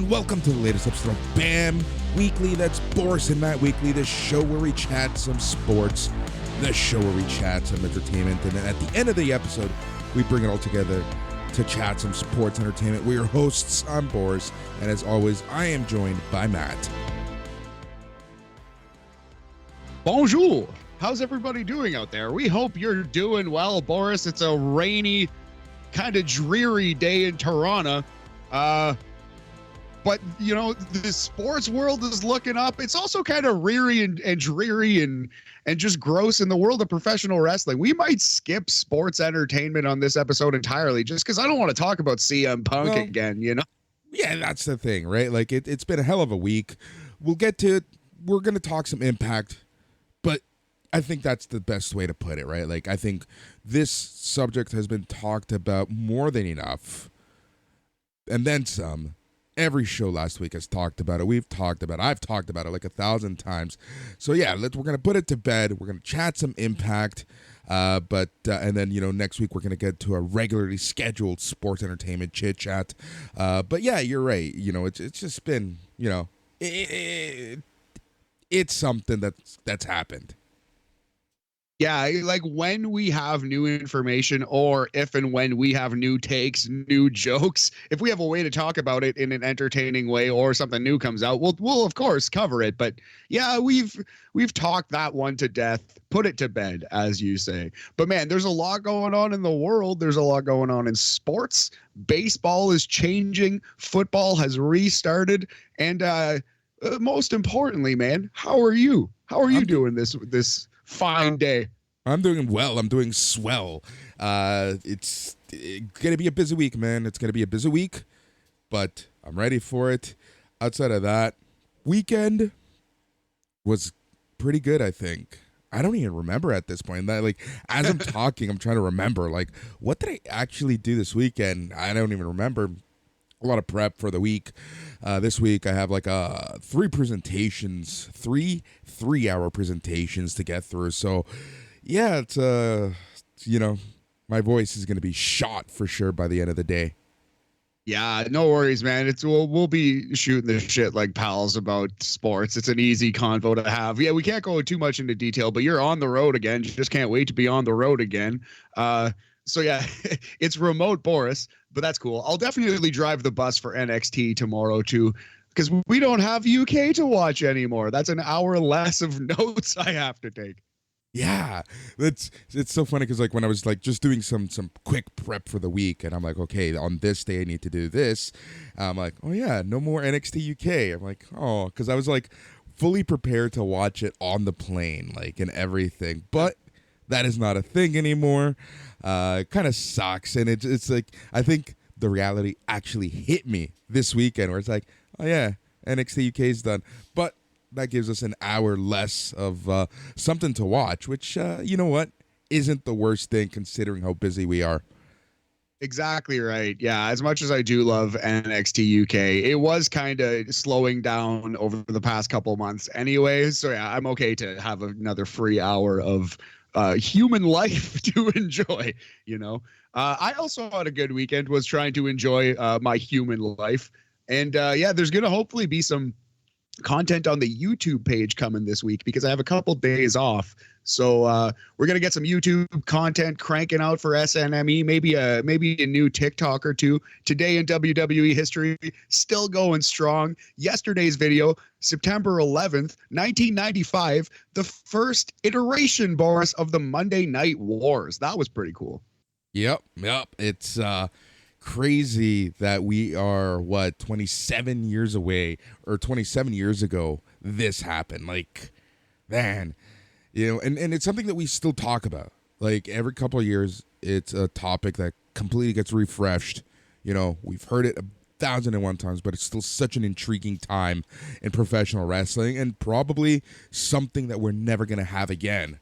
everyone. Welcome to the latest episode of BAM Weekly. That's Boris and Matt Weekly, the show where we chat some sports, the show where we chat some entertainment, and then at the end of the episode, we bring it all together to chat some sports entertainment. We're your hosts. I'm Boris, and as always, I am joined by Matt. Bonjour. How's everybody doing out there? We hope you're doing well, Boris. It's a rainy, kind of dreary day in Toronto. But, you know, the sports world is looking up. It's also kind of dreary and dreary and just gross in the world of professional wrestling. We might skip sports entertainment on this episode entirely just because I don't want to talk about CM Punk again, you know? Yeah, that's the thing, right? Like, it's been a hell of a week. We'll get to it. We're going to talk some Impact, but I think that's the best way to put it, right? Like, I think this subject has been talked about more than enough, and then some. Every show last week has talked about it. We've talked about it. I've talked about it like 1,000 times. So yeah, we're going to put it to bed. We're going to chat some Impact. And then, you know, next week we're going to get to a regularly scheduled sports entertainment chit chat. But yeah, you're right. You know, it's just been, you know, it's something that's happened. Yeah, like when we have new information or if and when we have new takes, new jokes, if we have a way to talk about it in an entertaining way or something new comes out, we'll of course cover it. But yeah, we've talked that one to death, put it to bed, as you say. But man, there's a lot going on in the world. There's a lot going on in sports. Baseball is changing. Football has restarted. And most importantly, man, how are you? How are you doing this fine day? I'm doing well. I'm doing swell. It's going to be a busy week, man. It's going to be a busy week, but I'm ready for it. Outside of that, weekend was pretty good, I think. I don't even remember at this point. That, like, as I'm talking, I'm trying to remember, like, what did I actually do this weekend? I don't even remember. A lot of prep for the week. This week I have like three three-hour presentations to get through. So yeah, it's you know, my voice is gonna be shot for sure by the end of the day. Yeah, no worries, man. We'll be shooting this shit like pals about sports. It's an easy convo to have. Yeah, we can't go too much into detail, but you're on the road again. Just can't wait to be on the road again. So yeah, it's remote Boris, but that's cool. I'll definitely drive the bus for NXT tomorrow too, because we don't have UK to watch anymore. That's an hour less of notes I have to take. Yeah, it's so funny because like when I was like just doing some quick prep for the week, and I'm like, okay, on this day I need to do this. I'm like, oh yeah, no more NXT UK. I'm like, oh, because I was like fully prepared to watch it on the plane, like, and everything, but that is not a thing anymore. It kind of sucks, and it's like I think the reality actually hit me this weekend, where it's like, oh yeah, NXT UK is done, but that gives us an hour less of something to watch, which you know what, isn't the worst thing considering how busy we are. Exactly right. Yeah, as much as I do love NXT UK, it was kind of slowing down over the past couple months anyway. So yeah, I'm okay to have another free hour of human life to enjoy, you know. I also had a good weekend, was trying to enjoy my human life. And yeah, there's going to hopefully be some content on the YouTube page coming this week because I have a couple days off. So we're going to get some YouTube content cranking out for SNME, maybe a new TikTok or two. Today in WWE history, still going strong. Yesterday's video, September 11th, 1995, the first iteration, Boris, of the Monday Night Wars. That was pretty cool. Yep. It's crazy that we are 27 years away, or 27 years ago this happened. Like, man, you know, and it's something that we still talk about. Like every couple of years, it's a topic that completely gets refreshed. You know, we've heard it 1,001 times, but it's still such an intriguing time in professional wrestling, and probably something that we're never going to have again.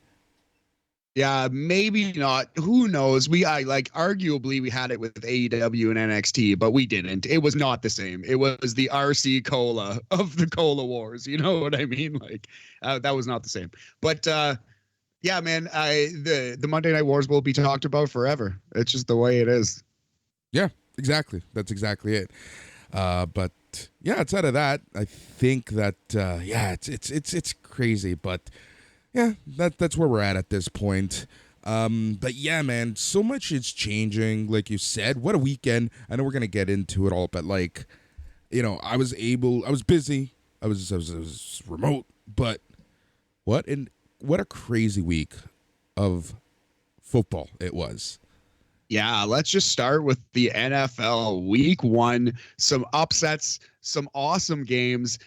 Yeah, maybe not. Who knows? Arguably we had it with AEW and NXT, but we didn't. It was not the same. It was the RC Cola of the Cola Wars. You know what I mean? Like that was not the same. But yeah, man, the Monday Night Wars will be talked about forever. It's just the way it is. Yeah, exactly. That's exactly it. But yeah, outside of that, I think that yeah, it's crazy, but yeah, that's where we're at this point. But yeah, man, so much is changing. Like you said, what a weekend. I know we're gonna get into it all, but like, I was busy. I was remote, but what a crazy week of football it was. Yeah, let's just start with the NFL week one. Some upsets, some awesome games,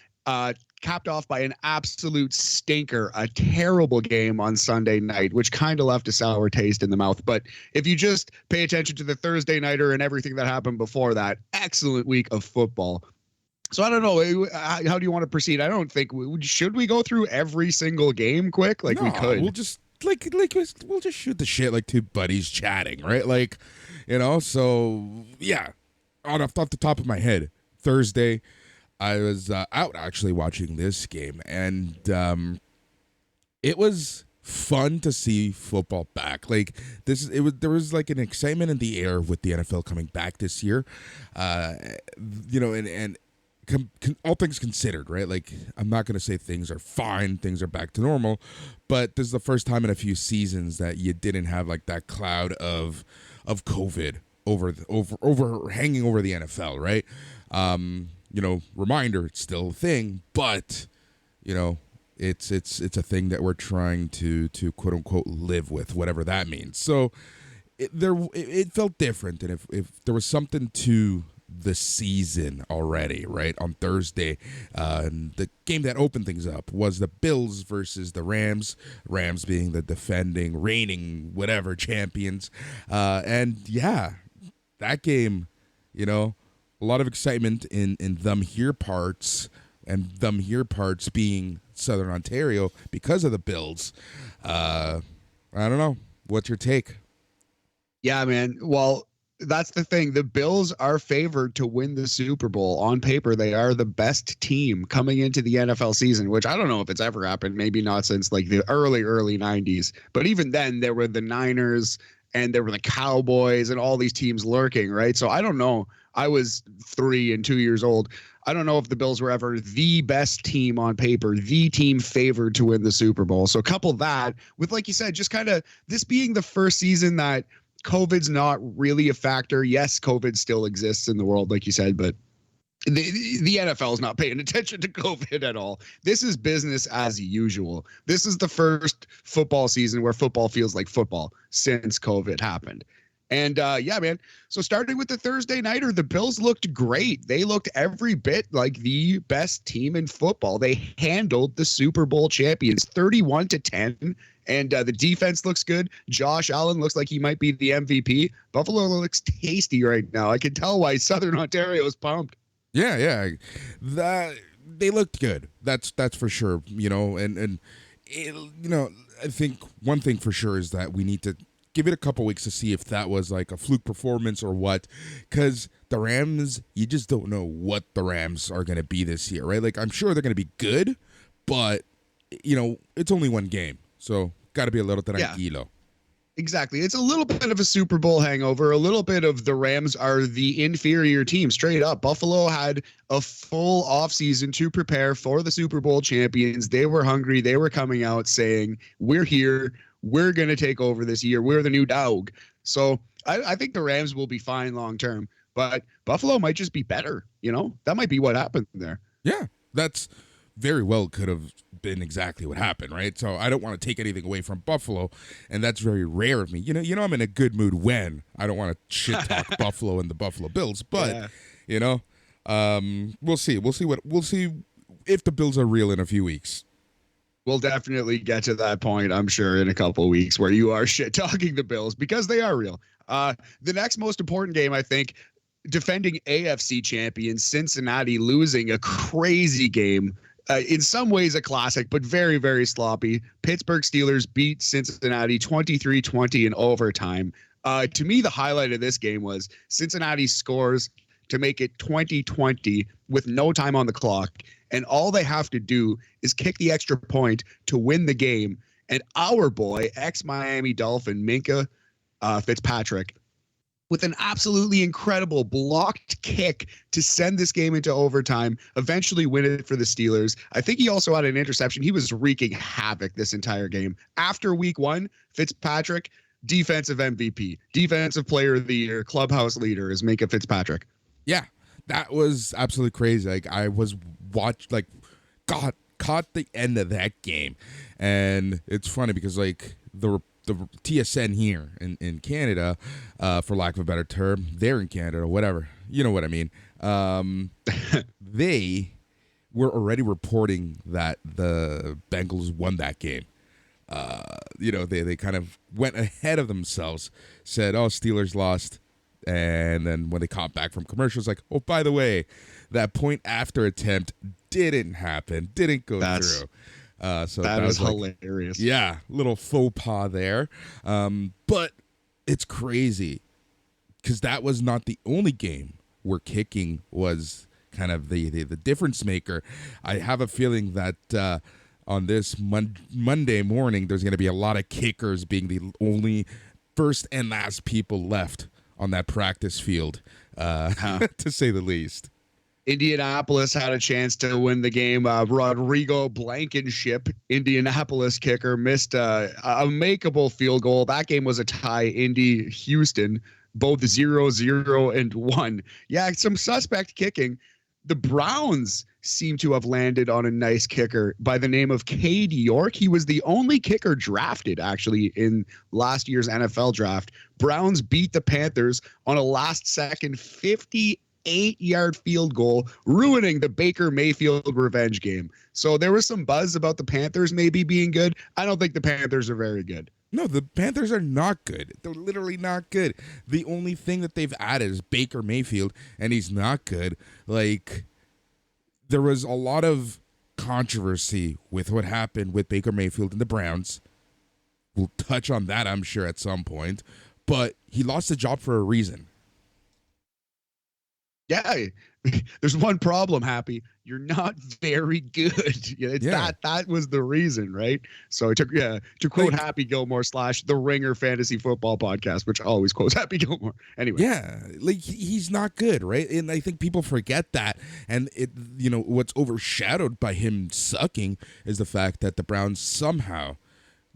capped off by an absolute stinker, a terrible game on Sunday night, which kind of left a sour taste in the mouth. But if you just pay attention to the Thursday nighter and everything that happened before that, excellent week of football. So I don't know. How do you want to proceed? I don't think should we go through every single game quick? Like No, we could. we'll just we'll just shoot the shit like two buddies chatting, right? Like, so yeah. Off the top of my head, Thursday, I was out actually watching this game, and it was fun to see football back. Like there was like an excitement in the air with the NFL coming back this year, and all things considered, right? Like, I'm not going to say things are fine, things are back to normal, but this is the first time in a few seasons that you didn't have like that cloud of COVID over hanging over the NFL, right? Reminder, it's still a thing, but it's a thing that we're trying to quote unquote live with, whatever that means. So it felt different, and if there was something to the season already, right? On Thursday, the game that opened things up was the Bills versus the Rams. Rams being the defending, reigning, whatever champions, and yeah, that game, a lot of excitement in them here parts, and them here parts being Southern Ontario because of the Bills. I don't know. What's your take? Yeah, man. Well, that's the thing. The Bills are favored to win the Super Bowl. On paper, they are the best team coming into the NFL season, which I don't know if it's ever happened. Maybe not since like the early 90s. But even then, there were the Niners and there were the Cowboys and all these teams lurking, right? So I don't know. I was 3 and 2 years old. I don't know if the Bills were ever the best team on paper, the team favored to win the Super Bowl. So couple that with, like you said, just kind of this being the first season that COVID's not really a factor. Yes, COVID still exists in the world, like you said, but the NFL is not paying attention to COVID at all. This is business as usual. This is the first football season where football feels like football since COVID happened. And yeah, man. So starting with the Thursday nighter, the Bills looked great. They looked every bit like the best team in football. They handled the Super Bowl champions 31-10. And the defense looks good. Josh Allen looks like he might be the MVP. Buffalo looks tasty right now. I can tell why Southern Ontario is pumped. Yeah. They looked good. That's for sure. And I think one thing for sure is that we need to give it a couple weeks to see if that was like a fluke performance or what. Because the Rams, you just don't know what the Rams are going to be this year, right? Like, I'm sure they're going to be good, but it's only one game. So, got to be a little tranquilo. Yeah. Exactly. It's a little bit of a Super Bowl hangover, a little bit of the Rams are the inferior team, straight up. Buffalo had a full offseason to prepare for the Super Bowl champions. They were hungry. They were coming out saying, we're here. We're going to take over this year. We're the new dog. So I think the Rams will be fine long term, but Buffalo might just be better. That might be what happened there. Yeah, that's very well could have been exactly what happened, right? So I don't want to take anything away from Buffalo, and that's very rare of me. I'm in a good mood when I don't want to shit talk Buffalo and the Buffalo Bills, but we'll see. We'll see if the Bills are real in a few weeks. We'll definitely get to that point, I'm sure, in a couple of weeks where you are shit talking the Bills because they are real. The next most important game, I think, defending AFC champions Cincinnati losing a crazy game. In some ways a classic, but very, very sloppy. Pittsburgh Steelers beat Cincinnati 23-20 in overtime. To me, the highlight of this game was Cincinnati scores to make it 20-20 with no time on the clock. And all they have to do is kick the extra point to win the game. And our boy, ex-Miami Dolphin, Minkah Fitzpatrick, with an absolutely incredible blocked kick to send this game into overtime, eventually win it for the Steelers. I think he also had an interception. He was wreaking havoc this entire game. After week one, Fitzpatrick, defensive MVP, defensive player of the year, clubhouse leader is Minkah Fitzpatrick. Yeah, that was absolutely crazy. Like I was caught the end of that game, and it's funny because like the TSN here in Canada, for lack of a better term, they're in Canada, whatever, you know what I mean. They were already reporting that the Bengals won that game. They kind of went ahead of themselves, said, "Oh, Steelers lost," and then when they caught back from commercials, like, "Oh, by the way, that point after attempt didn't happen, didn't go through." So that was like, hilarious. Yeah, little faux pas there. But it's crazy because that was not the only game where kicking was kind of the difference maker. I have a feeling that on this Monday morning, there's going to be a lot of kickers being the only first and last people left on that practice field, to say the least. Indianapolis had a chance to win the game. Rodrigo Blankenship, Indianapolis kicker, missed a makeable field goal. That game was a tie. Indy, Houston, both 0-0 and 1. Yeah, some suspect kicking. The Browns seem to have landed on a nice kicker by the name of Cade York. He was the only kicker drafted, actually, in last year's NFL draft. Browns beat the Panthers on a last-second 58-yard field goal, ruining the Baker Mayfield revenge game. So there was some buzz about the Panthers maybe being good. I don't think the Panthers are very good. No, the Panthers are not good. They're literally not good. The only thing that they've added is Baker Mayfield, and he's not good. Like, there was a lot of controversy with what happened with Baker Mayfield and the Browns. We'll touch on that, I'm sure, at some point. But he lost the job for a reason. Yeah, there's one problem, Happy. You're not very good. That was the reason, right? So to quote Happy Gilmore / The Ringer Fantasy Football Podcast, which always quotes Happy Gilmore. Anyway. Yeah, like he's not good, right? And I think people forget that. And what's overshadowed by him sucking is the fact that the Browns somehow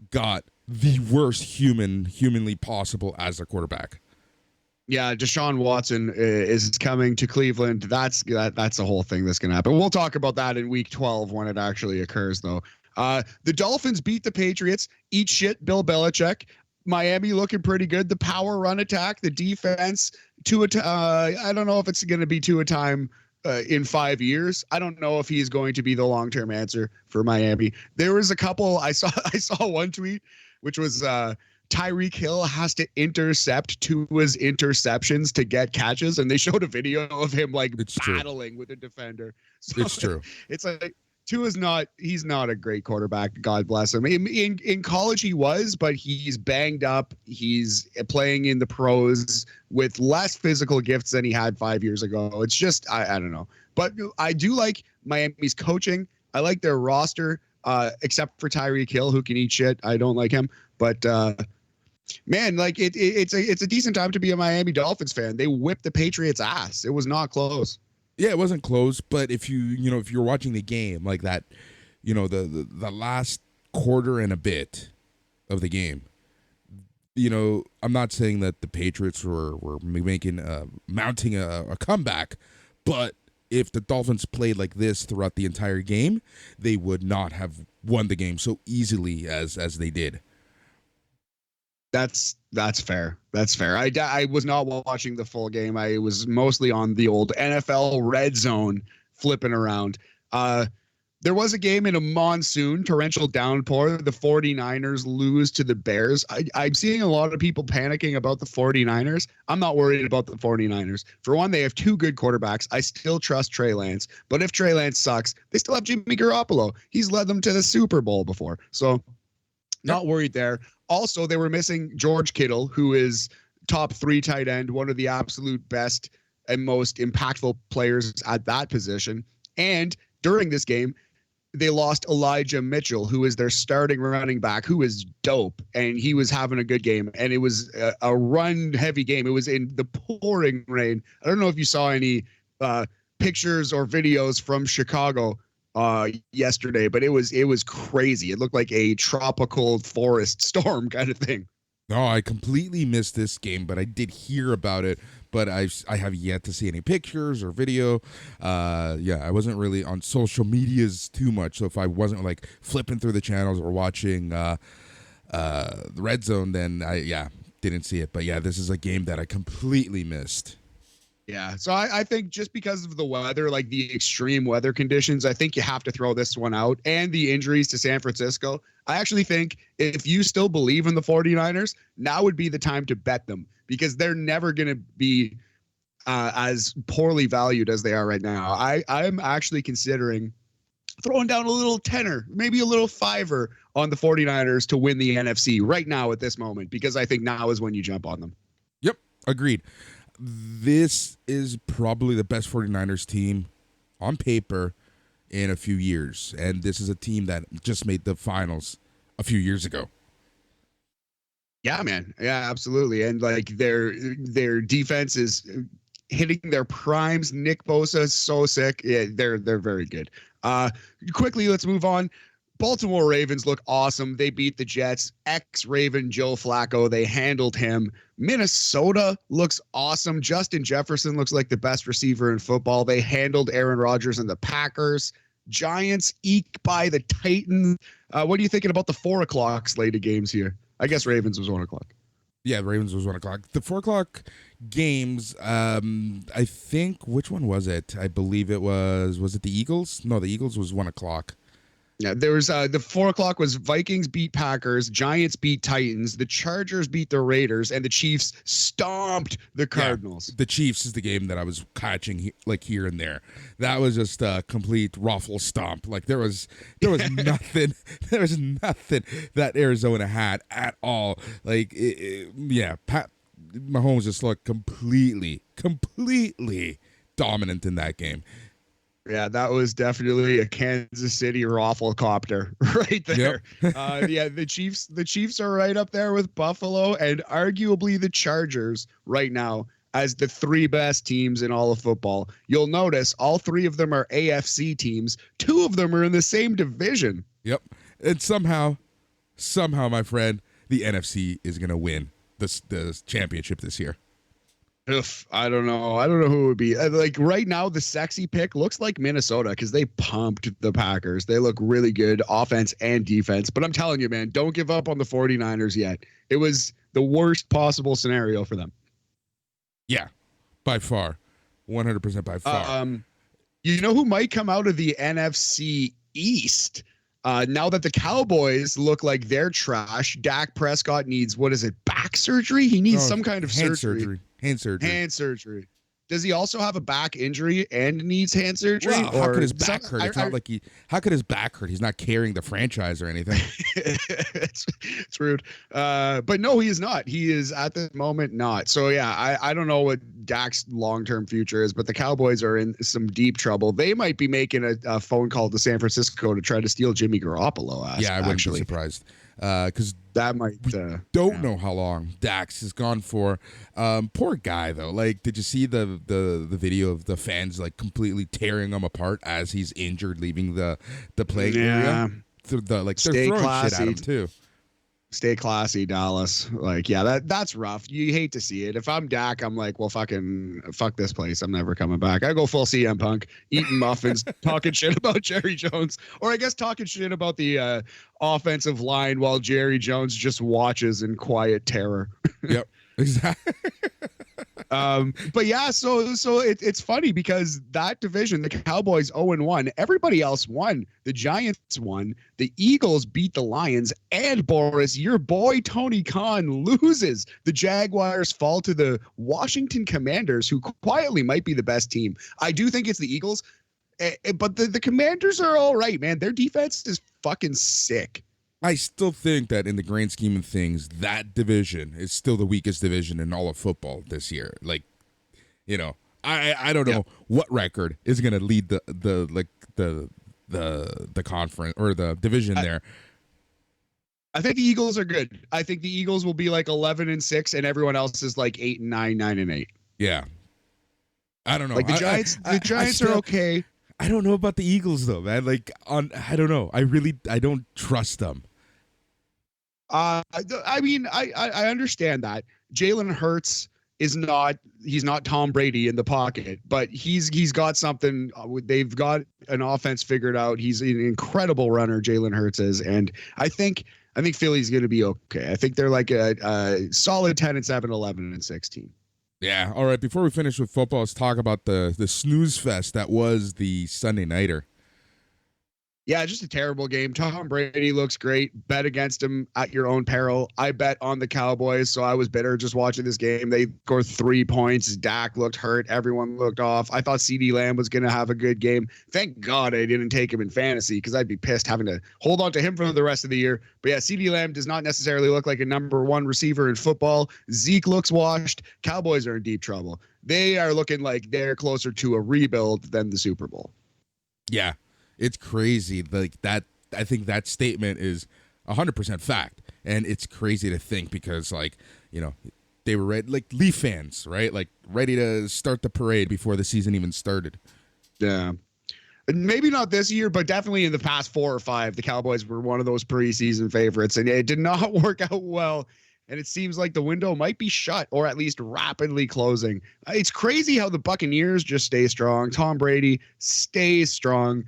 got the worst humanly possible as a quarterback. Yeah, Deshaun Watson is coming to Cleveland. That's the whole thing that's going to happen. We'll talk about that in week 12 when it actually occurs, though. The Dolphins beat the Patriots. Eat shit, Bill Belichick. Miami looking pretty good. The power run attack, the defense. I don't know if it's going to be two a time in 5 years. I don't know if he's going to be the long-term answer for Miami. There was a couple. I saw one tweet, which was Tyreek Hill has to intercept Tua's interceptions to get catches, and they showed a video of him battling with a defender. So it's true. It's like Tua's he's not a great quarterback. God bless him. In college he was, but he's banged up. He's playing in the pros with less physical gifts than he had 5 years ago. It's just I don't know. But I do like Miami's coaching. I like their roster, except for Tyreek Hill, who can eat shit. I don't like him, but. Man, it's a decent time to be a Miami Dolphins fan. They whipped the Patriots' ass. It was not close. Yeah, it wasn't close, but if you're watching the game like that, the last quarter and a bit of the game, I'm not saying that the Patriots were mounting a comeback, but if the Dolphins played like this throughout the entire game, they would not have won the game so easily as they did. That's fair. That's fair. I was not watching the full game. I was mostly on the old NFL red zone flipping around. There was a game in a monsoon, torrential downpour. The 49ers lose to the Bears. I'm seeing a lot of people panicking about the 49ers. I'm not worried about the 49ers. For one, they have two good quarterbacks. I still trust Trey Lance. But if Trey Lance sucks, they still have Jimmy Garoppolo. He's led them to the Super Bowl before. So not worried there. Also, they were missing George Kittle, who is top 3 tight end, one of the absolute best and most impactful players at that position. And during this game, they lost Elijah Mitchell, who is their starting running back, who is dope, and he was having a good game. And it was a run-heavy game. It was in the pouring rain. I don't know if you saw any pictures or videos from Chicago yesterday, but it was crazy. It looked like a tropical forest storm kind of thing. No, I completely missed this game, but I did hear about it. But I have yet to see any pictures or video. I wasn't really on social medias too much. So if I wasn't like flipping through the channels or watching the Red Zone, then I didn't see it. But yeah, this is a game that I completely missed. Yeah, so I think just because of the weather, like the extreme weather conditions, I think you have to throw this one out, and the injuries to San Francisco. I actually think if you still believe in the 49ers, now would be the time to bet them, because they're never going to be as poorly valued as they are right now. I'm actually considering throwing down a little tenner, maybe a little fiver on the 49ers to win the NFC right now at this moment, because I think now is when you jump on them. Yep, agreed. This is probably the best 49ers team on paper in a few years. And this is a team that just made the finals a few years ago. Yeah, man. Yeah, absolutely. And like their defense is hitting their primes. Nick Bosa is so sick. Yeah, they're very good. Quickly, let's move on. Baltimore Ravens look awesome. They beat the Jets. Ex-Raven Joe Flacco. They handled him. Minnesota looks awesome. Justin Jefferson looks like the best receiver in football. They handled Aaron Rodgers and the Packers. Giants eked by the Titans. What are you thinking about the 4 o'clock slate of games here? I guess Ravens was 1 o'clock. Yeah, the Ravens was 1 o'clock. The 4 o'clock games, I think, which one was it? I believe it was it the Eagles? No, the Eagles was 1 o'clock. Yeah, there was the 4 o'clock was Vikings beat Packers, Giants beat Titans, the Chargers beat the Raiders, and the Chiefs stomped the Cardinals. Yeah, the Chiefs is the game that I was catching like here and there. That was just a complete ruffle stomp. Like there was nothing that Arizona had at all. Like Pat Mahomes just looked completely dominant in that game. Yeah, that was definitely a Kansas City Rafflecopter right there. Yep. The Chiefs are right up there with Buffalo and arguably the Chargers right now as the 3 best teams in all of football. You'll notice all 3 of them are AFC teams. 2 of them are in the same division. Yep. And somehow, my friend, the NFC is going to win the championship this year. I don't know who it would be. Like right now, the sexy pick looks like Minnesota because they pumped the Packers. They look really good, offense and defense. But I'm telling you, man, don't give up on the 49ers yet. It was the worst possible scenario for them. Yeah, by far. 100% by far. You know who might come out of the NFC East? Now that the Cowboys look like they're trash, Dak Prescott needs, back surgery? He needs some kind of surgery. Hand surgery. Does he also have a back injury and needs hand surgery? Well, how could his back hurt? It's not like how could his back hurt? He's not carrying the franchise or anything. It's rude. But no, he is not. He is at the moment not. So yeah, I don't know what Dak's long-term future is, but the Cowboys are in some deep trouble. They might be making a phone call to San Francisco to try to steal Jimmy Garoppolo. I wouldn't be surprised. Because that might don't know how long Dax has gone for. Poor guy though. Like, did you see the video of the fans like completely tearing him apart as he's injured, leaving the playing area? They're throwing shit at him too. Stay classy, Dallas. Like, yeah, that's rough. You hate to see it. If I'm Dak, I'm like, well, fuck this place. I'm never coming back. I go full CM Punk, eating muffins, talking shit about Jerry Jones, or I guess talking shit about the offensive line while Jerry Jones just watches in quiet terror. Yep, exactly. But yeah, so it's funny because that division, the Cowboys 0-1, everybody else won. The Giants won. The Eagles beat the Lions, and Boris, your boy Tony Khan loses. The Jaguars fall to the Washington Commanders, who quietly might be the best team. I do think it's the Eagles, but the Commanders are all right, man. Their defense is fucking sick. I still think that in the grand scheme of things, that division is still the weakest division in all of football this year. Like, I don't know what record is going to lead the the conference or the division there. I think the Eagles are good. I think the Eagles will be like 11-6, and everyone else is like 8-9, 9-8. Yeah, I don't know. Like the Giants are okay. I don't know about the Eagles though, man. Like I don't know. I don't trust them. I mean, I understand that Jalen Hurts he's not Tom Brady in the pocket, but he's got something. They've got an offense figured out. He's an incredible runner, Jalen Hurts is, and I think Philly's going to be okay. I think they're like a solid 10-7, 11-16. Yeah. All right. Before we finish with football, let's talk about the snooze fest that was the Sunday nighter. Yeah, just a terrible game. Tom Brady looks great. Bet against him at your own peril. I bet on the Cowboys, so I was bitter just watching this game. They scored 3 points. Dak looked hurt. Everyone looked off. I thought CeeDee Lamb was going to have a good game. Thank God I didn't take him in fantasy because I'd be pissed having to hold on to him for the rest of the year. But yeah, CeeDee Lamb does not necessarily look like a number one receiver in football. Zeke looks washed. Cowboys are in deep trouble. They are looking like they're closer to a rebuild than the Super Bowl. Yeah. It's crazy. Like that, I think that statement is 100% fact, and it's crazy to think because, like, you know, they were ready, like Leaf fans, right? Like ready to start the parade before the season even started. Yeah, maybe not this year, but definitely in the past 4 or 5, the Cowboys were one of those preseason favorites, and it did not work out well. And it seems like the window might be shut or at least rapidly closing. It's crazy how the Buccaneers just stay strong. Tom Brady stays strong.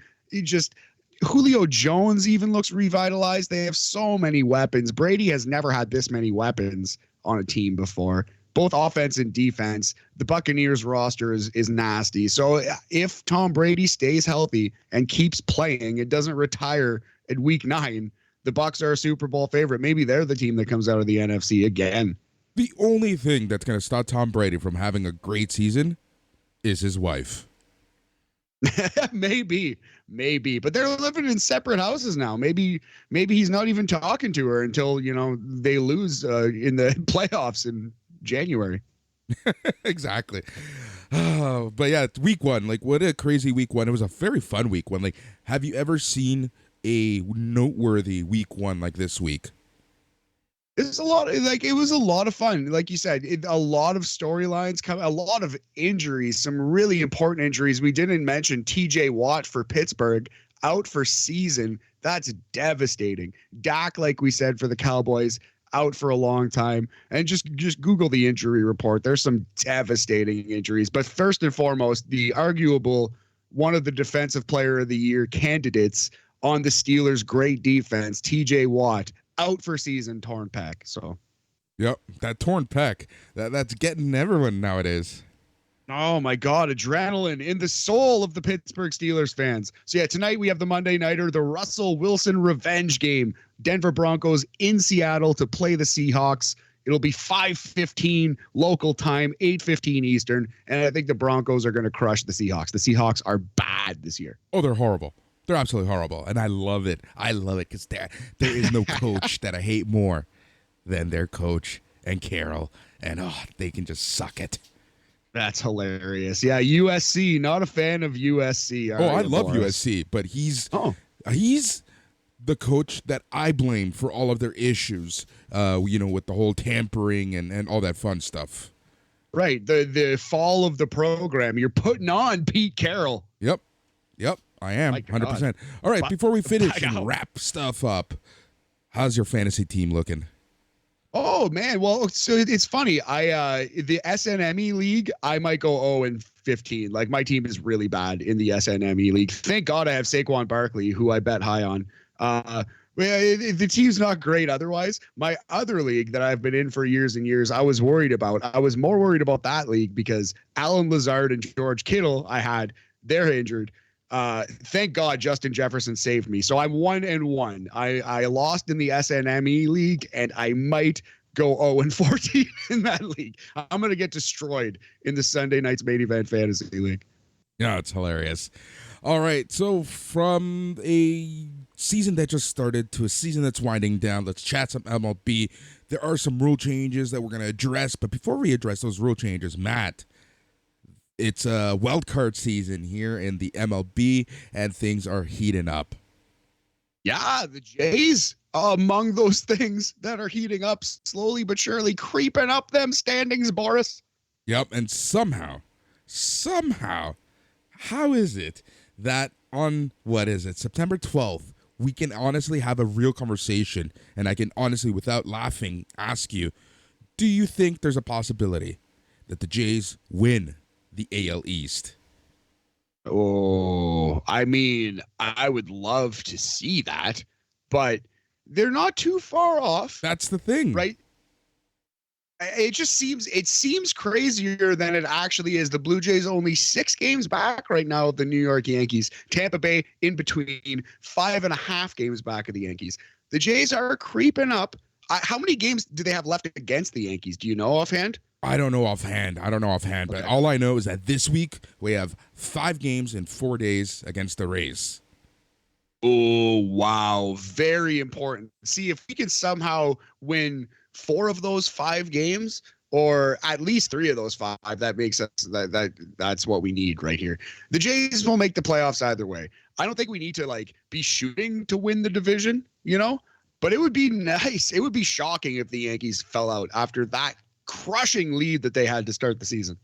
Julio Jones even looks revitalized. They have so many weapons. Brady has never had this many weapons on a team before, both offense and defense. The Buccaneers roster is nasty. So if Tom Brady stays healthy and keeps playing, it doesn't retire at week 9, the Bucs are a Super Bowl favorite. Maybe they're the team that comes out of the NFC again. The only thing that's going to stop Tom Brady from having a great season is his wife. maybe, but they're living in separate houses now. Maybe he's not even talking to her until, you know, they lose in the playoffs in January. Exactly. But yeah, week 1, like what a crazy week 1. It was a very fun week 1. Like, have you ever seen a noteworthy week 1 like this week? It's a lot. Like, it was a lot of fun. Like you said, a lot of storylines come, a lot of injuries, some really important injuries. We didn't mention TJ Watt for Pittsburgh out for season. That's devastating. Dak, like we said, for the Cowboys, out for a long time. And just Google the injury report. There's some devastating injuries. But first and foremost, the arguable one of the defensive player of the year candidates on the Steelers' great defense, TJ Watt, out for season, torn pec. So, yep, that torn pec, that's getting everyone nowadays. Oh my God, adrenaline in the soul of the Pittsburgh Steelers fans. So yeah, tonight we have the Monday Nighter, the Russell Wilson revenge game. Denver Broncos in Seattle to play the Seahawks. It'll be 5:15 local time, 8:15 Eastern, and I think the Broncos are going to crush the Seahawks. The Seahawks are bad this year. Oh, they're horrible. They're absolutely horrible, and I love it. I love it because there is no coach that I hate more than their coach and Carroll, and they can just suck it. That's hilarious. Yeah, USC, not a fan of USC. I love USC, but he's the coach that I blame for all of their issues, with the whole tampering and all that fun stuff. Right, the fall of the program. You're putting on Pete Carroll. Yep. I am 100%. All right, before we finish and wrap stuff up, how's your fantasy team looking? Oh man, well, so it's funny. The SNME league, I might go 0-15. Like, my team is really bad in the SNME league. Thank God I have Saquon Barkley, who I bet high on. The team's not great otherwise. My other league that I've been in for years and years, I was worried about. I was more worried about that league because Alan Lazard and George Kittle, they're injured. Thank God Justin Jefferson saved me. So I'm 1-1. I lost in the SNME league, and I might go 0-14 in that league. I'm going to get destroyed in the Sunday Night's Main Event Fantasy League. Yeah, it's hilarious. All right, so from a season that just started to a season that's winding down, let's chat some MLB. There are some rule changes that we're going to address, but before we address those rule changes, Matt, it's a wild card season here in the MLB, and things are heating up. Yeah, the Jays among those things that are heating up slowly but surely, creeping up them standings, Boris. Yep, and somehow, how is it that on, what is it, September 12th, we can honestly have a real conversation, and I can honestly, without laughing, ask you, do you think there's a possibility that the Jays win the AL East? Oh, I mean, I would love to see that, but they're not too far off, That's the thing. right? It seems crazier than it actually is. The Blue Jays only 6 games back right now of the New York Yankees. Tampa Bay in between, 5.5 games back of the Yankees. The Jays are creeping up. How many games do they have left against the Yankees? Do you know offhand? I don't know offhand, but all I know is that this week we have 5 games in 4 days against the Rays. Oh, wow. Very important. See, if we can somehow win 4 of those 5 games, or at least 3 of those 5, that makes us that's what we need right here. The Jays will make the playoffs either way. I don't think we need to be shooting to win the division, but it would be nice. It would be shocking if the Yankees fell out after that crushing lead that they had to start the season.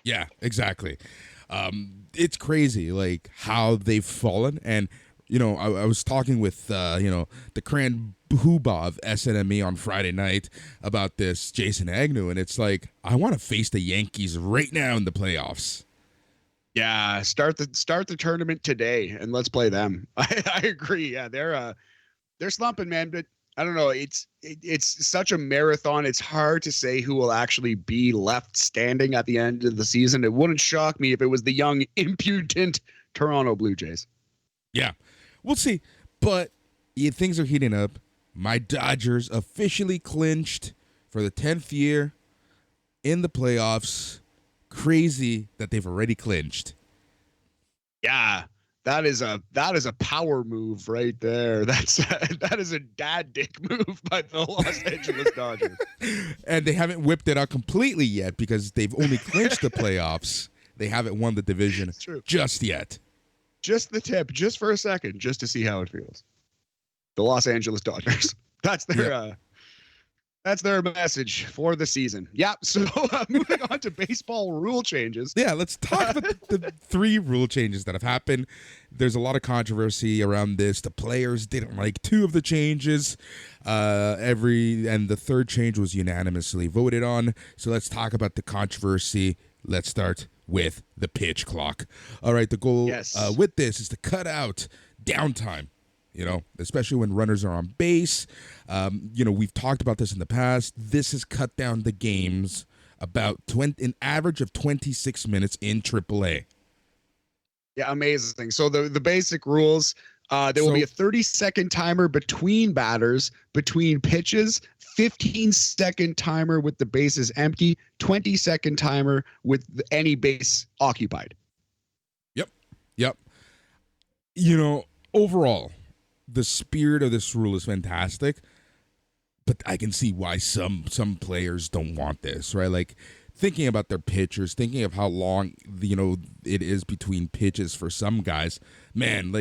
Yeah, exactly. It's crazy, how they've fallen. And, I was talking with, the Cran Hoobah of SNME on Friday night about this Jason Agnew. And it's I want to face the Yankees right now in the playoffs. Yeah, start the tournament today and let's play them. I agree. Yeah, they're slumping, man, but I don't know. It's such a marathon. It's hard to say who will actually be left standing at the end of the season. It wouldn't shock me if it was the young, impudent Toronto Blue Jays. Yeah, we'll see. But things are heating up. My Dodgers officially clinched for the 10th year in the playoffs. Crazy that they've already clinched. Yeah. That is a power move right there. That is a dad dick move by the Los Angeles Dodgers. And they haven't whipped it out completely yet because they've only clinched the playoffs. They haven't won the division just yet. Just the tip, just for a second, just to see how it feels. The Los Angeles Dodgers. That's their message for the season. Yeah. So moving on to baseball rule changes. Yeah, let's talk about the 3 rule changes that have happened. There's a lot of controversy around this. The players didn't like 2 of the changes. And the third change was unanimously voted on. So let's talk about the controversy. Let's start with the pitch clock. All right, the goal with this is to cut out downtime. Especially when runners are on base. We've talked about this in the past. This has cut down the games about an average of 26 minutes in AAA. Yeah, amazing. So the basic rules, there will be a 30-second timer between batters, between pitches, 15-second timer with the bases empty, 20-second timer with any base occupied. Yep. Overall, the spirit of this rule is fantastic, but I can see why some players don't want this, right? Thinking about their pitchers, thinking of how long, it is between pitches for some guys, man,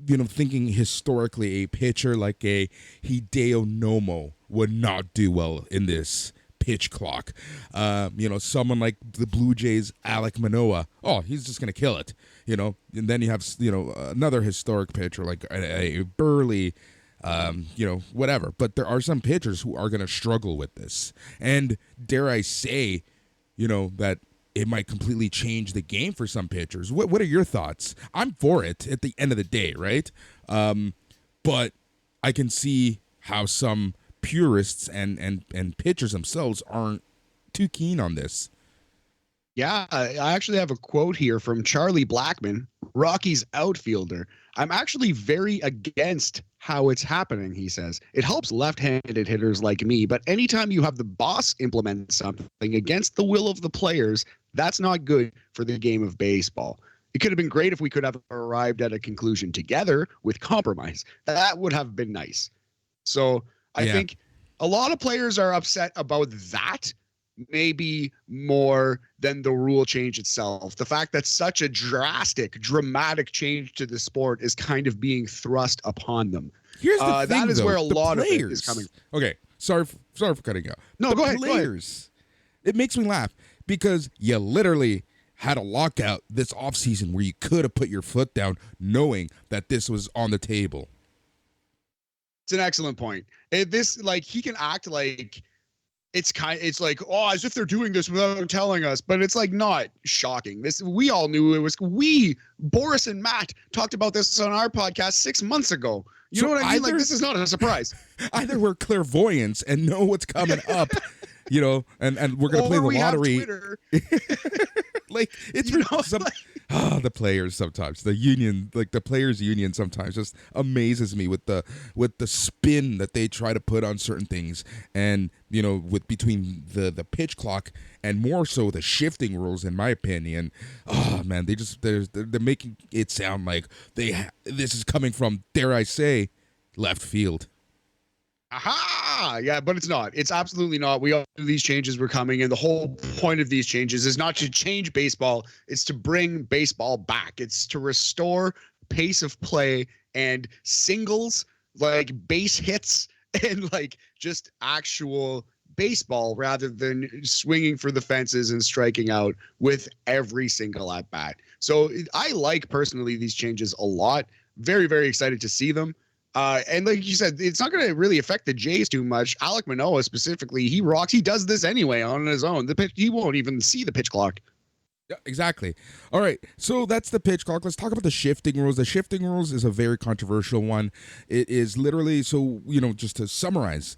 thinking historically a pitcher like a Hideo Nomo would not do well in this pitch clock. Someone like the Blue Jays, Alek Manoah, he's just going to kill it, and then you have, another historic pitcher like a Burley, whatever. But there are some pitchers who are going to struggle with this. And dare I say, that it might completely change the game for some pitchers. What are your thoughts? I'm for it at the end of the day, right? But I can see how some purists and pitchers themselves aren't too keen on this. Yeah, I actually have a quote here from Charlie Blackmon, Rockies outfielder. I'm actually very against how it's happening, he says. It helps left-handed hitters like me, but anytime you have the boss implement something against the will of the players, that's not good for the game of baseball. It could have been great if we could have arrived at a conclusion together with compromise. That would have been nice. So I think a lot of players are upset about that maybe more than the rule change itself. The fact that such a dramatic change to the sport is kind of being thrust upon them. Here's the thing, that is though, where a the lot players, of it is coming. Okay, sorry for cutting you out. No, the go ahead. Players, it makes me laugh because you literally had a lockout this offseason where you could have put your foot down knowing that this was on the table. It's an excellent point. He can act like it's like, oh, as if they're doing this without telling us, but it's like not shocking. We all knew it was. Boris and Matt talked about this on our podcast 6 months ago. You know what I mean? Like, this is not a surprise. Either we're clairvoyants and know what's coming up, and we're gonna play the lottery. Like, it's the players sometimes, the union, like the players union sometimes just amazes me with the spin that they try to put on certain things, and with between the pitch clock and more so the shifting rules, in my opinion. Oh man, they're making it sound like this is coming from, dare I say, left field. Aha! Yeah, but it's not. It's absolutely not. We all knew these changes were coming, and the whole point of these changes is not to change baseball. It's to bring baseball back. It's to restore pace of play and singles, like base hits, and like just actual baseball rather than swinging for the fences and striking out with every single at bat. So I like personally these changes a lot. Very, very excited to see them. And like you said, it's not going to really affect the Jays too much. Alek Manoah specifically, he rocks. He does this anyway on his own. He won't even see the pitch clock. Yeah, exactly. All right, so that's the pitch clock. Let's talk about the shifting rules. The shifting rules is a very controversial one. It is literally, so, just to summarize,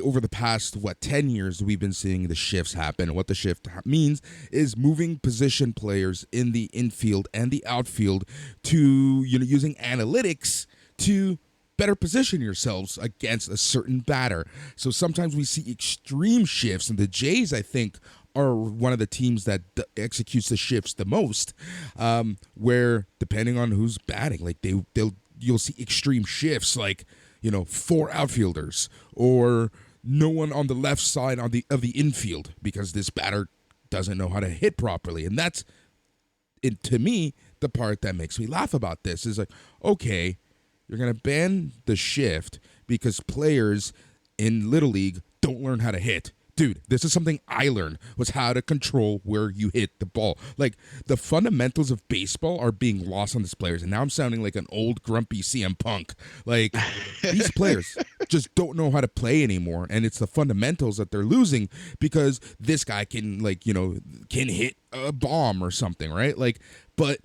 over the past, 10 years, we've been seeing the shifts happen. What the shift means is moving position players in the infield and the outfield to, using analytics to better position yourselves against a certain batter. So sometimes we see extreme shifts, and the Jays, I think, are one of the teams that executes the shifts the most, where depending on who's batting, like you'll see extreme shifts, like 4 outfielders or no one on the left side of the infield because this batter doesn't know how to hit properly. And that's, to me, the part that makes me laugh about this is like, okay, you're going to ban the shift because players in Little League don't learn how to hit. Dude, this is something I learned, was how to control where you hit the ball. Like, the fundamentals of baseball are being lost on these players, and now I'm sounding like an old grumpy CM Punk. Like, these players just don't know how to play anymore, and it's the fundamentals that they're losing because this guy can, can hit a bomb or something, right? Like, but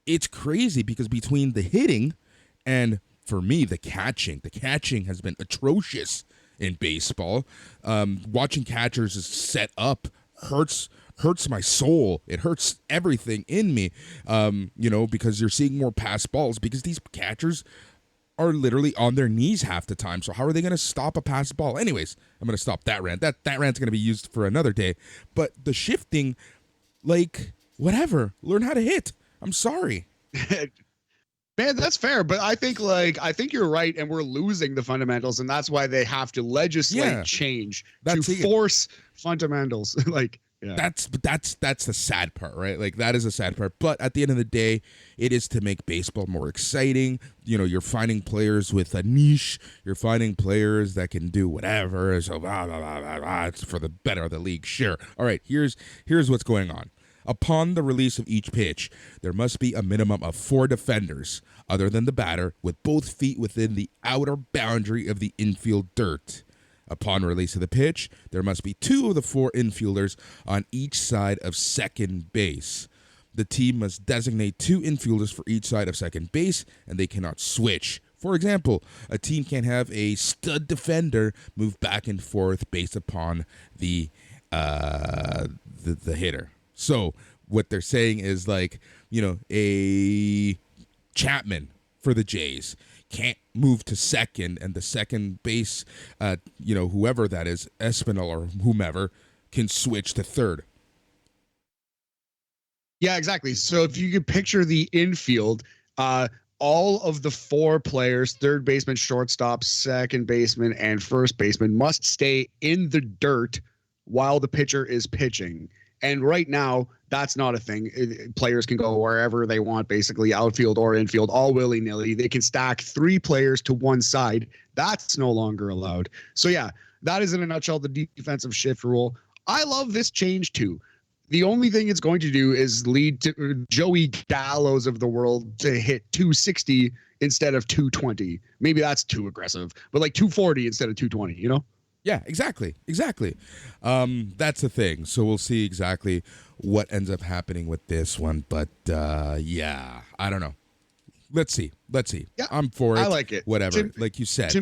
it's crazy because between the hitting and, for me, the catching has been atrocious in baseball. Watching catchers is set up hurts my soul. It hurts everything in me, because you're seeing more pass balls because these catchers are literally on their knees half the time. So how are they going to stop a pass ball? Anyways, I'm going to stop that rant. That rant's going to be used for another day. But the shifting, whatever. Learn how to hit. I'm sorry. Man, that's fair, but I think you're right, and we're losing the fundamentals, and that's why they have to legislate change to force fundamentals. That's the sad part, right? Like, that is the sad part. But at the end of the day, it is to make baseball more exciting. You're finding players with a niche. You're finding players that can do whatever. So blah, blah, blah, blah, blah. It's for the better of the league. Sure. All right. Here's what's going on. Upon the release of each pitch, there must be a minimum of 4 defenders, other than the batter, with both feet within the outer boundary of the infield dirt. Upon release of the pitch, there must be 2 of the 4 infielders on each side of second base. The team must designate 2 infielders for each side of second base, and they cannot switch. For example, a team can have a stud defender move back and forth based upon the hitter. So what they're saying is, a Chapman for the Jays can't move to second, and the second base, whoever that is, Espinal or whomever, can switch to third. Yeah, exactly. So if you could picture the infield, all of the 4 players, third baseman, shortstop, second baseman, and first baseman, must stay in the dirt while the pitcher is pitching. And right now, that's not a thing. Players can go wherever they want, basically outfield or infield, all willy-nilly. They can stack 3 players to one side. That's no longer allowed. So yeah, that is in a nutshell the defensive shift rule. I love this change too. The only thing it's going to do is lead to Joey Gallows of the world to hit 260 instead of 220. Maybe that's too aggressive, but like 240 instead of 220, you know? Yeah, exactly. That's the thing. So we'll see exactly what ends up happening with this one. But yeah, I don't know. Let's see. Yeah, I'm for it. I like it. Whatever, like you said. To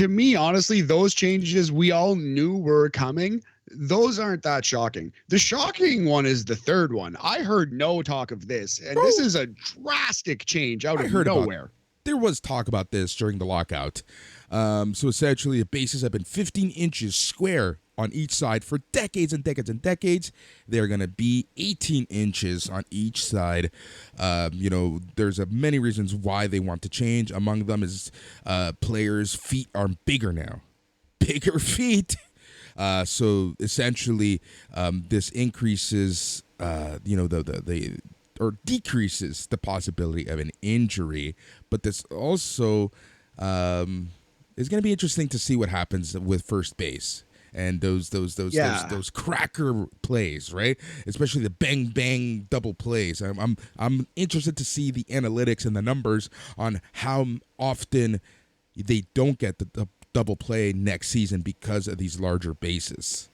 me, honestly, those changes we all knew were coming. Those aren't that shocking. The shocking one is the third one. I heard no talk of this, and this is a drastic change out of nowhere. There was talk about this during the lockout. So essentially, the bases have been 15 inches square on each side for decades and decades and decades. They're going to be 18 inches on each side. There's many reasons why they want to change. Among them is players' feet are bigger now. Bigger feet. So essentially, this increases, or decreases the possibility of an injury. But this also it's going to be interesting to see what happens with first base and those cracker plays, right? Especially the bang bang double plays. I'm interested to see the analytics and the numbers on how often they don't get the double play next season because of these larger bases.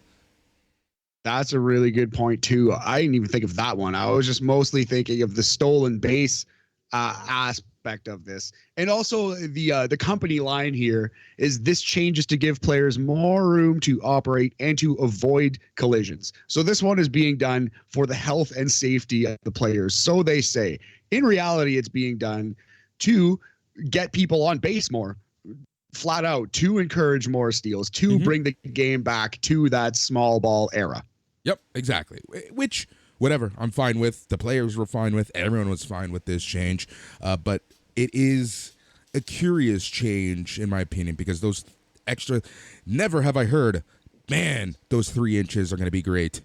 That's a really good point too. I didn't even think of that one. I was just mostly thinking of the stolen base aspect of this. And also the company line here is this changes to give players more room to operate and to avoid collisions. So this one is being done for the health and safety of the players. So they say. In reality, it's being done to get people on base more. Flat out, to encourage more steals, to bring the game back to that small ball era. Yep, exactly. Which, whatever, I'm fine with. The players were fine with. Everyone was fine with this change. But it is a curious change, in my opinion, because those extra, never have I heard, man, those 3 inches are going to be great.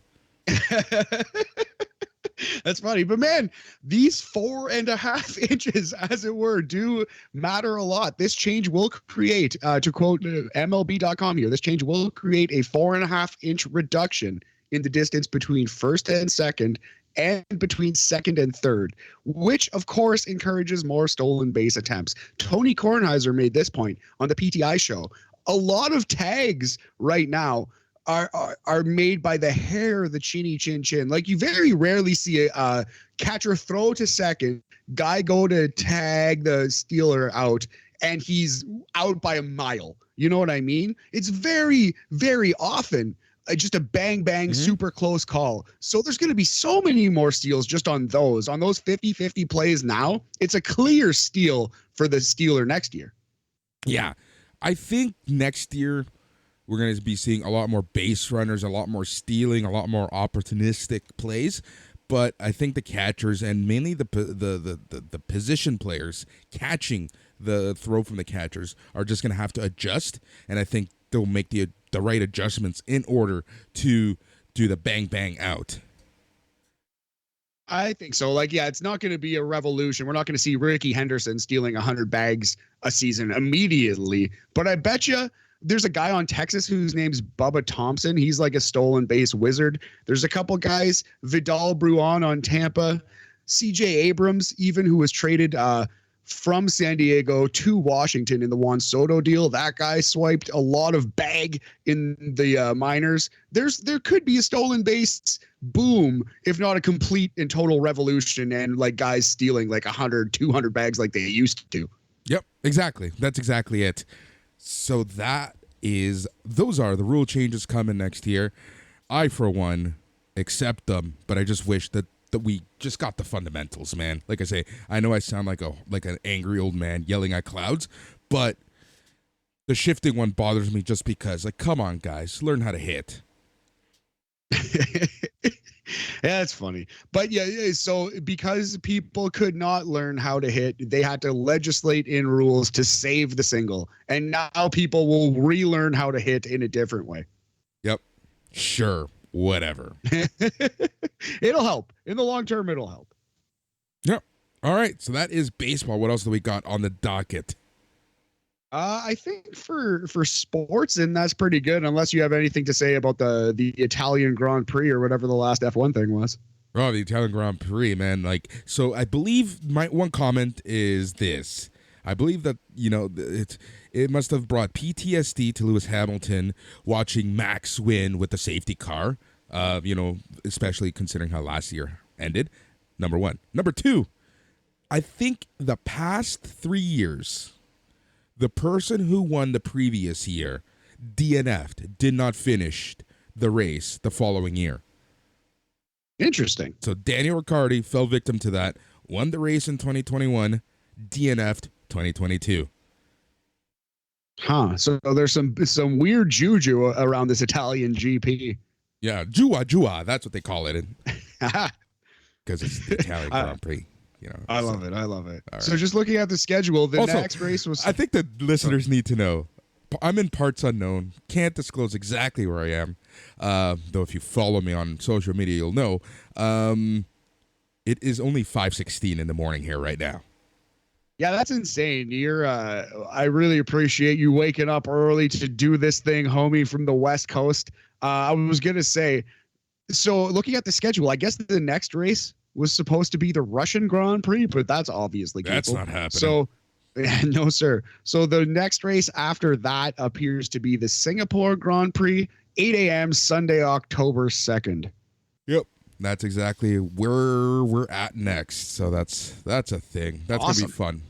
That's funny. But man, these 4.5 inches, as it were, do matter a lot. This change will create, to quote MLB.com here, this change will create a 4.5 inch reduction in the distance between first and second and between second and third, which of course encourages more stolen base attempts. Tony Kornheiser made this point on the PTI show. A lot of tags right now are made by the hair, the chinny chin chin. Like you very rarely see a catcher throw to second, guy go to tag the stealer out, and he's out by a mile. You know what I mean? It's very, very often just a bang bang super close call. So there's going to be so many more steals just on those 50-50 plays now. It's a clear steal for the stealer next year. Yeah, I think next year we're going to be seeing a lot more base runners, a lot more stealing, a lot more opportunistic plays. But I think the catchers and mainly the position players catching the throw from the catchers are just going to have to adjust. And I think they'll make the right adjustments in order to do the bang bang out. I think so. It's not going to be a revolution. We're not going to see Ricky Henderson stealing 100 bags a season immediately. But I bet you there's a guy on Texas whose name's Bubba Thompson. He's like a stolen base wizard. There's a couple guys, Vidal Bruin on Tampa, CJ Abrams, even, who was traded from San Diego to Washington in the Juan Soto deal. That guy swiped a lot of bag in the minors. There could be a stolen base boom, if not a complete and total revolution, and guys stealing 100, 200 bags like they used to. Yep, exactly. That's exactly it. So those are the rule changes coming next year. I, for one, accept them, but I just wish that we just got the fundamentals, man. Like I say, I know I sound like an angry old man yelling at clouds, but the shifting one bothers me just because, come on, guys, learn how to hit. Yeah, that's funny. But yeah, so because people could not learn how to hit, they had to legislate in rules to save the single. And now people will relearn how to hit in a different way. Yep. Sure, whatever. It'll help. In the long term, it'll help. Yep. All right, so that is baseball. What else do we got on the docket? I think for sports, and that's pretty good, unless you have anything to say about the Italian Grand Prix or whatever the last F1 thing was. Oh, the Italian Grand Prix, man. Like, so I believe my one comment is this. I believe that, it must have brought PTSD to Lewis Hamilton watching Max win with the safety car, especially considering how last year ended, number one. Number two, I think the past 3 years, the person who won the previous year DNF'd, did not finish the race the following year. Interesting. So Daniel Ricciardo fell victim to that, won the race in 2021, DNF'd 2022. Huh. So there's some weird juju around this Italian GP. Yeah, Jua, that's what they call it. Because it's the Italian Grand Prix. I love it. I love it. Right. So just looking at the schedule, the next race was... I think the listeners need to know. I'm in parts unknown. Can't disclose exactly where I am. Though if you follow me on social media, you'll know. It is only 5:16 in the morning here right now. Yeah, that's insane. I really appreciate you waking up early to do this thing, homie, from the West Coast. I was going to say, so looking at the schedule, I guess the next race was supposed to be the Russian Grand Prix, but that's obviously that's canceled. Not happening. So, no, sir. So the next race after that appears to be the Singapore Grand Prix, 8 a.m. Sunday, October 2nd. Yep. That's exactly where we're at next. So that's a thing. That's awesome. Going to be fun.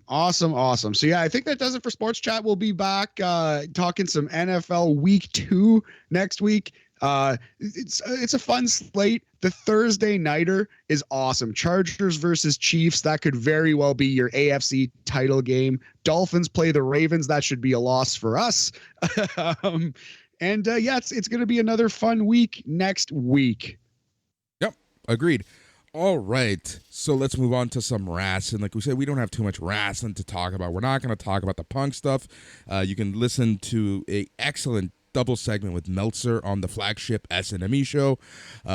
Awesome. So yeah, I think that does it for Sports Chat. We'll be back talking some NFL Week 2 next week. It's a fun slate. The Thursday nighter is awesome. Chargers versus Chiefs. That could very well be your AFC title game. Dolphins play the Ravens. That should be a loss for us. It's going to be another fun week next week. Yep. Agreed. All right. So let's move on to some wrestling. Like we said, we don't have too much wrestling to talk about. We're not going to talk about the punk stuff. You can listen to an excellent double segment with Meltzer on the flagship SNME show.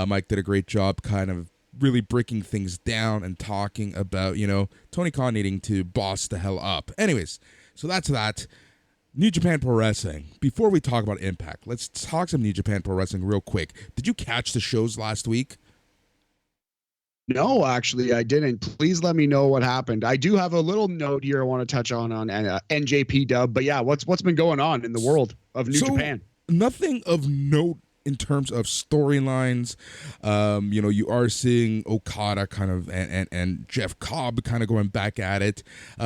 Mike did a great job kind of really breaking things down and talking about, Tony Khan needing to boss the hell up. Anyways, so that's that. New Japan Pro Wrestling. Before we talk about Impact, let's talk some New Japan Pro Wrestling real quick. Did you catch the shows last week? No, actually, I didn't. Please let me know what happened. I do have a little note here I want to touch on NJPW, but yeah, what's been going on in the world of New Japan? Nothing of note in terms of storylines. You are seeing Okada kind of and Jeff Cobb kind of going back at it,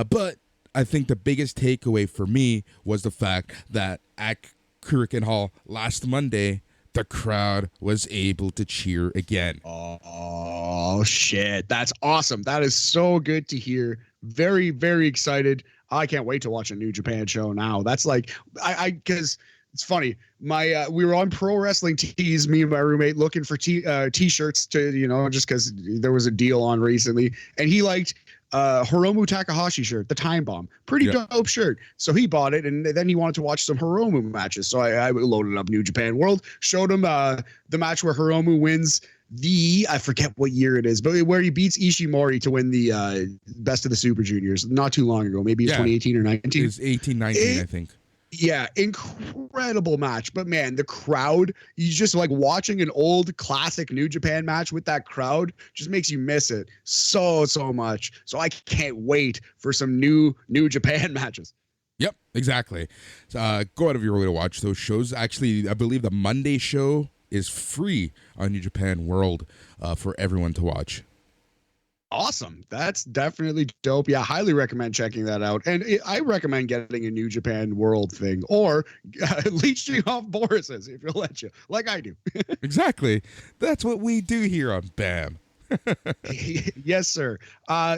but I think the biggest takeaway for me was the fact that at Kurikan Hall last Monday, the crowd was able to cheer again. Oh, shit. That's awesome. That is so good to hear. Very, very excited. I can't wait to watch a New Japan show now. That's like, because it's funny. We were on Pro Wrestling Tees, me and my roommate, looking for t-shirts to, just because there was a deal on recently. And he liked Hiromu Takahashi shirt, the Time Bomb. Pretty dope shirt. So he bought it, and then he wanted to watch some Hiromu matches. So I loaded up New Japan World, showed him the match where Hiromu wins I forget what year it is, but where he beats Ishimori to win the Best of the Super Juniors not too long ago. Maybe 2018 or 19. It was 18, 19, I think. Yeah, incredible match. But man, the crowd, you just like watching an old classic New Japan match with that crowd just makes you miss it so much. So I can't wait for some new New Japan matches. Yep, exactly. Go out of your way to watch those shows. Actually, I believe the Monday show is free on New Japan World for everyone to watch. Awesome. That's definitely dope. Yeah, highly recommend checking that out. And I recommend getting a New Japan World thing or leeching off Boris's if he'll let you, like I do. Exactly. That's what we do here on BAM. Yes, sir.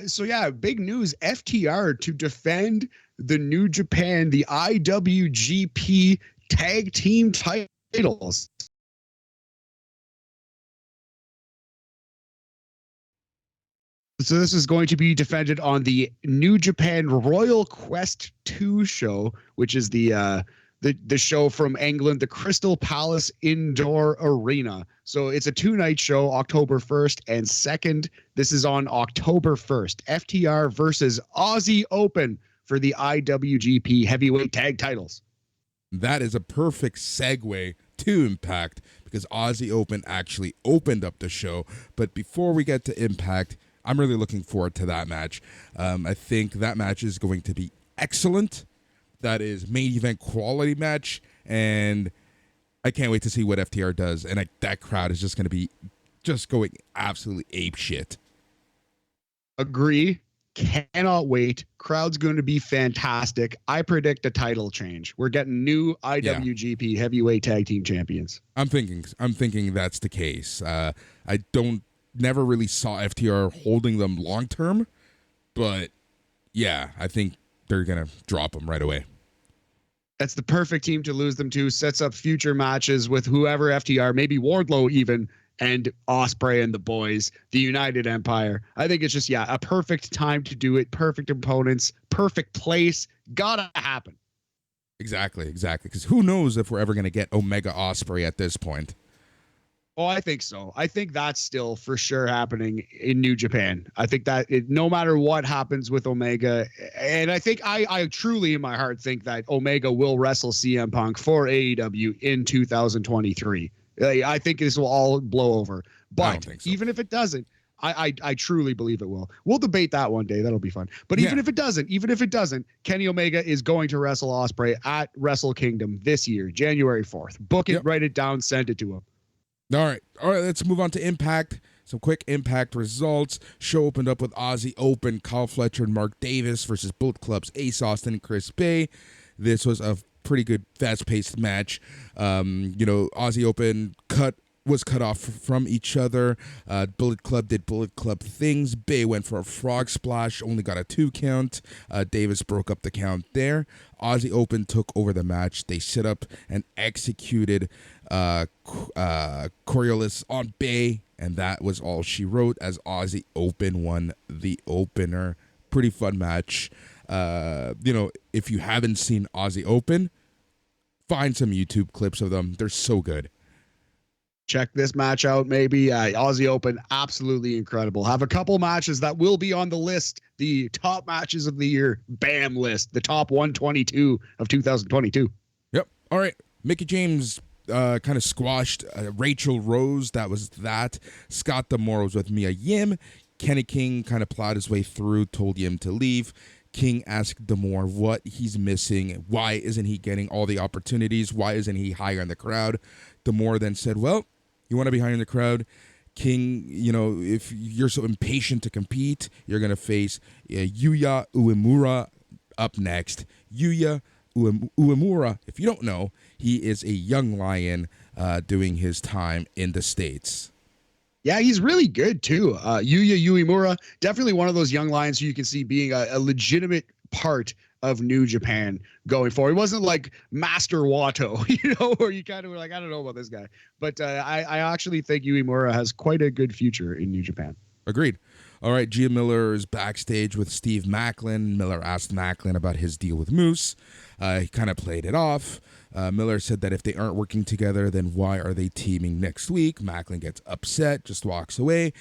So yeah, big news. FTR to defend the New Japan, the IWGP tag team titles. So this is going to be defended on the New Japan Royal Quest 2 show, which is the the show from England, the Crystal Palace Indoor Arena. So it's a 2-night show, October 1st and 2nd. This is on October 1st. FTR versus Aussie Open for the IWGP Heavyweight Tag Titles. That is a perfect segue to Impact because Aussie Open actually opened up the show. But before we get to Impact, I'm really looking forward to that match. I think that match is going to be excellent. That is main event quality match, and I can't wait to see what FTR does. And that crowd is just going to be just going absolutely ape shit. Agree. Cannot wait. Crowd's going to be fantastic. I predict a title change. We're getting new IWGP Heavyweight Tag Team Champions. I'm thinking that's the case. I never really saw FTR holding them long term, but yeah, I think they're gonna drop them right away. That's the perfect team to lose them to. Sets up future matches with whoever FTR, maybe Wardlow even, and Ospreay and the boys, the United Empire. I think it's just, a perfect time to do it. Perfect opponents, perfect place. Gotta happen. Exactly. Because who knows if we're ever going to get Omega Ospreay at this point. Oh, I think so. I think that's still for sure happening in New Japan. I think that no matter what happens with Omega, and I think I truly in my heart think that Omega will wrestle CM Punk for AEW in 2023. I think this will all blow over. But so. Even if it doesn't, I truly believe it will. We'll debate that one day. That'll be fun. But even if it doesn't, Kenny Omega is going to wrestle Ospreay at Wrestle Kingdom this year, January 4th. Book it, write it down, send it to him. All right, let's move on to Impact. Some quick Impact results. Show opened up with Aussie Open, Kyle Fletcher and Mark Davis versus Bullet Club's Ace Austin and Chris Bay. This was a pretty good fast-paced match. Aussie Open was cut off from each other. Bullet Club did Bullet Club things. Bay went for a frog splash, only got a 2 count. Davis broke up the count there. Aussie Open took over the match. They set up and executed Coriolis on Bay, and that was all she wrote as Aussie Open won the opener. Pretty fun match. If you haven't seen Aussie Open, find some YouTube clips of them. They're so good. Check this match out, maybe. Aussie Open, absolutely incredible. Have a couple matches that will be on the list, the top matches of the year, BAM list, the top 122 of 2022. Yep. All right. Mickie James kind of squashed Rachel Rose. That was that. Scott D'Amore was with Mia Yim. Kenny King kind of plowed his way through, told Yim to leave. King asked D'Amore what he's missing. Why isn't he getting all the opportunities? Why isn't he higher in the crowd? D'Amore then said, well, you want to be higher in the crowd? King, if you're so impatient to compete, you're going to face Yuya Uemura up next. Yuya Uemura, if you don't know, he is a young lion doing his time in the States. Yeah, he's really good too. Yuya Uemura, definitely one of those young lions who you can see being a legitimate part of New Japan going forward. It wasn't like Master Wato, where you kind of were like, I don't know about this guy. But I actually think Uemura has quite a good future in New Japan. Agreed. All right, Gia Miller is backstage with Steve Macklin. Miller asked Macklin about his deal with Moose. He kind of played it off. Miller said that if they aren't working together, then why are they teaming next week? Macklin gets upset, just walks away.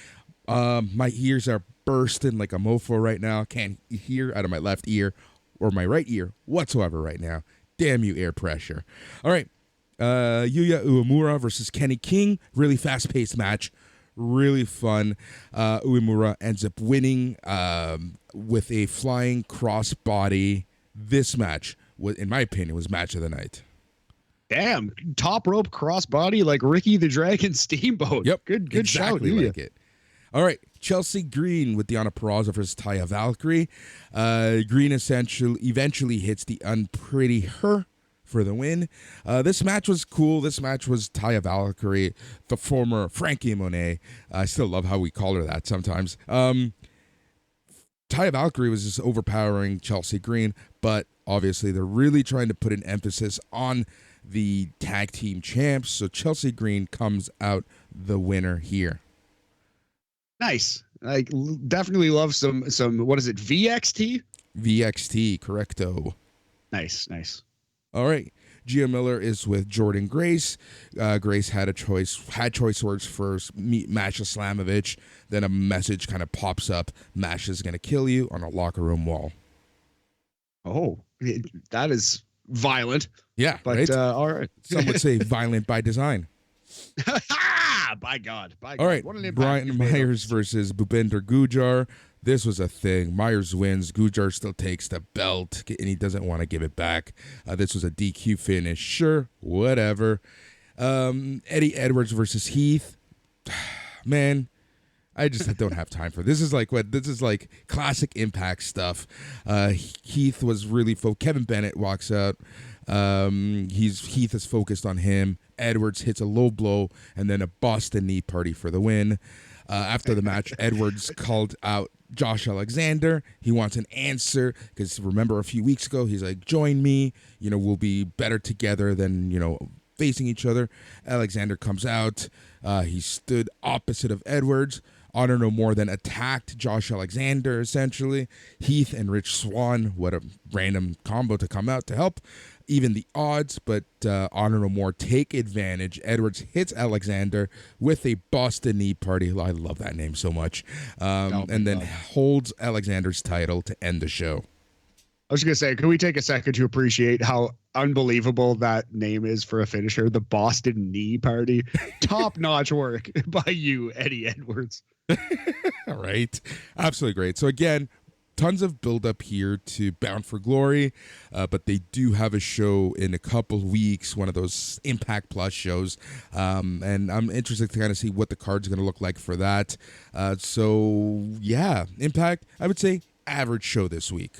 My ears are bursting like a mofo right now. Can't hear out of my left ear or my right ear whatsoever right now. Damn you, air pressure. All right, Yuya Uemura versus Kenny King. Really fast-paced match. Really fun. Uemura ends up winning with a flying crossbody. This match, in my opinion, was match of the night. Damn, top rope crossbody like Ricky the Dragon Steamboat. Yep, good exactly shout. Like it. All right, Chelsea Green with Deonna Purrazzo versus Taya Valkyrie. Green eventually hits the Unpretty Her for the win. This match was cool. This match was Taya Valkyrie, the former Frankie Monet. I still love how we call her that sometimes. Taya Valkyrie was just overpowering Chelsea Green, but obviously they're really trying to put an emphasis on the tag team champs. So Chelsea Green comes out the winner here. Nice. I definitely love some what is it, VXT? VXT, correcto. Nice. All right. Gia Miller is with Jordan Grace. Grace had choice words first, meet Masha Slamovich. Then a message kind of pops up. Masha's going to kill you on a locker room wall. Oh, that is violent. Yeah, but right? All right. Some would say violent by design. By God. All right. Brian Myers versus Bhupinder Gujar. This was a thing. Myers wins. Gujar still takes the belt, and he doesn't want to give it back. This was a DQ finish. Sure, whatever. Eddie Edwards versus Heath. Man, I just don't have time for this. This is like classic Impact stuff. Heath was really Kevin Bennett walks out. Heath is focused on him. Edwards hits a low blow and then a Boston knee party for the win. After the match, Edwards called out Josh Alexander. He wants an answer because remember a few weeks ago, he's like, join me. We'll be better together than, facing each other. Alexander comes out. He stood opposite of Edwards. Honor No More then attacked Josh Alexander, essentially. Heath and Rich Swann, what a random combo to come out to help. Even the odds, but Honor No More take advantage. Edwards hits Alexander with a Boston knee party. I love that name so much. And then holds Alexander's title to end the show. I was going to say, can we take a second to appreciate how unbelievable that name is for a finisher? The Boston knee party. Top-notch work by you, Eddie Edwards. All right. Absolutely great. So again, tons of build-up here to Bound for Glory, but they do have a show in a couple weeks, one of those Impact Plus shows, and I'm interested to kind of see what the card's going to look like for that. So, yeah, Impact, I would say average show this week.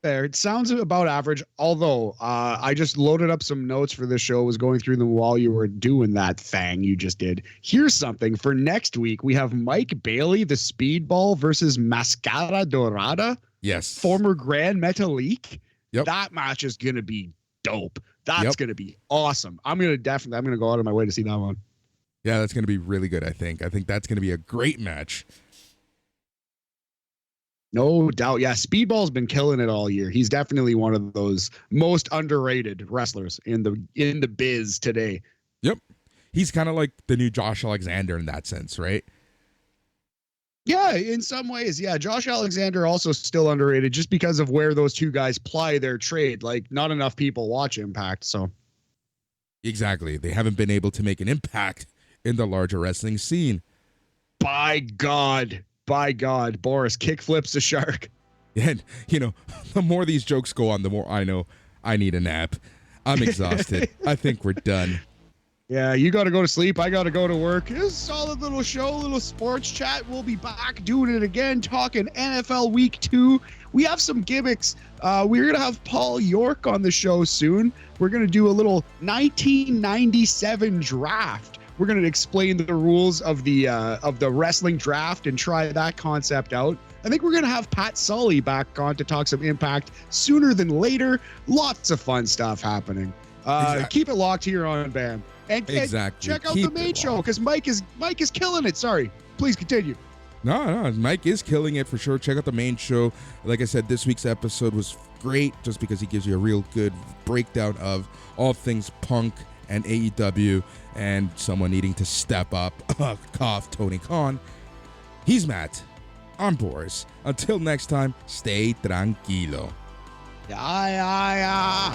There, it sounds about average, although I just loaded up some notes for this show, was going through them while you were doing that thing you just did. Here's something for next week. We have Mike Bailey, the Speedball, versus Mascara Dorada. Yes. Former Grand Metalik. Yep. That match is going to be dope. That's going to be awesome. I'm going to go out of my way to see that one. Yeah, that's going to be really good, I think. I think that's going to be a great match. No doubt. Yeah, Speedball's been killing it all year. He's definitely one of those most underrated wrestlers in the biz today. Yep. He's kind of like the new Josh Alexander in that sense, right? Yeah, in some ways. Yeah, Josh Alexander also still underrated just because of where those two guys ply their trade. Like, not enough people watch Impact, so. Exactly. They haven't been able to make an impact in the larger wrestling scene. By God, Boris kickflips the shark. And, the more these jokes go on, the more I know I need a nap. I'm exhausted. I think we're done. Yeah, you got to go to sleep. I got to go to work. It's a solid little show, little sports chat. We'll be back doing it again, talking NFL Week 2. We have some gimmicks. We're going to have Paul York on the show soon. We're going to do a little 1997 draft. We're going to explain the rules of the wrestling draft and try that concept out. I think we're going to have Pat Sully back on to talk some Impact sooner than later. Lots of fun stuff happening. Exactly. Keep it locked here on BAM. And check out the main show because Mike is killing it. Sorry. Please continue. No, Mike is killing it for sure. Check out the main show. Like I said, this week's episode was great just because he gives you a real good breakdown of all things Punk and AEW and someone needing to step up. Cough, Tony Khan. He's Matt. I'm Boris. Until next time, stay tranquilo. Yeah.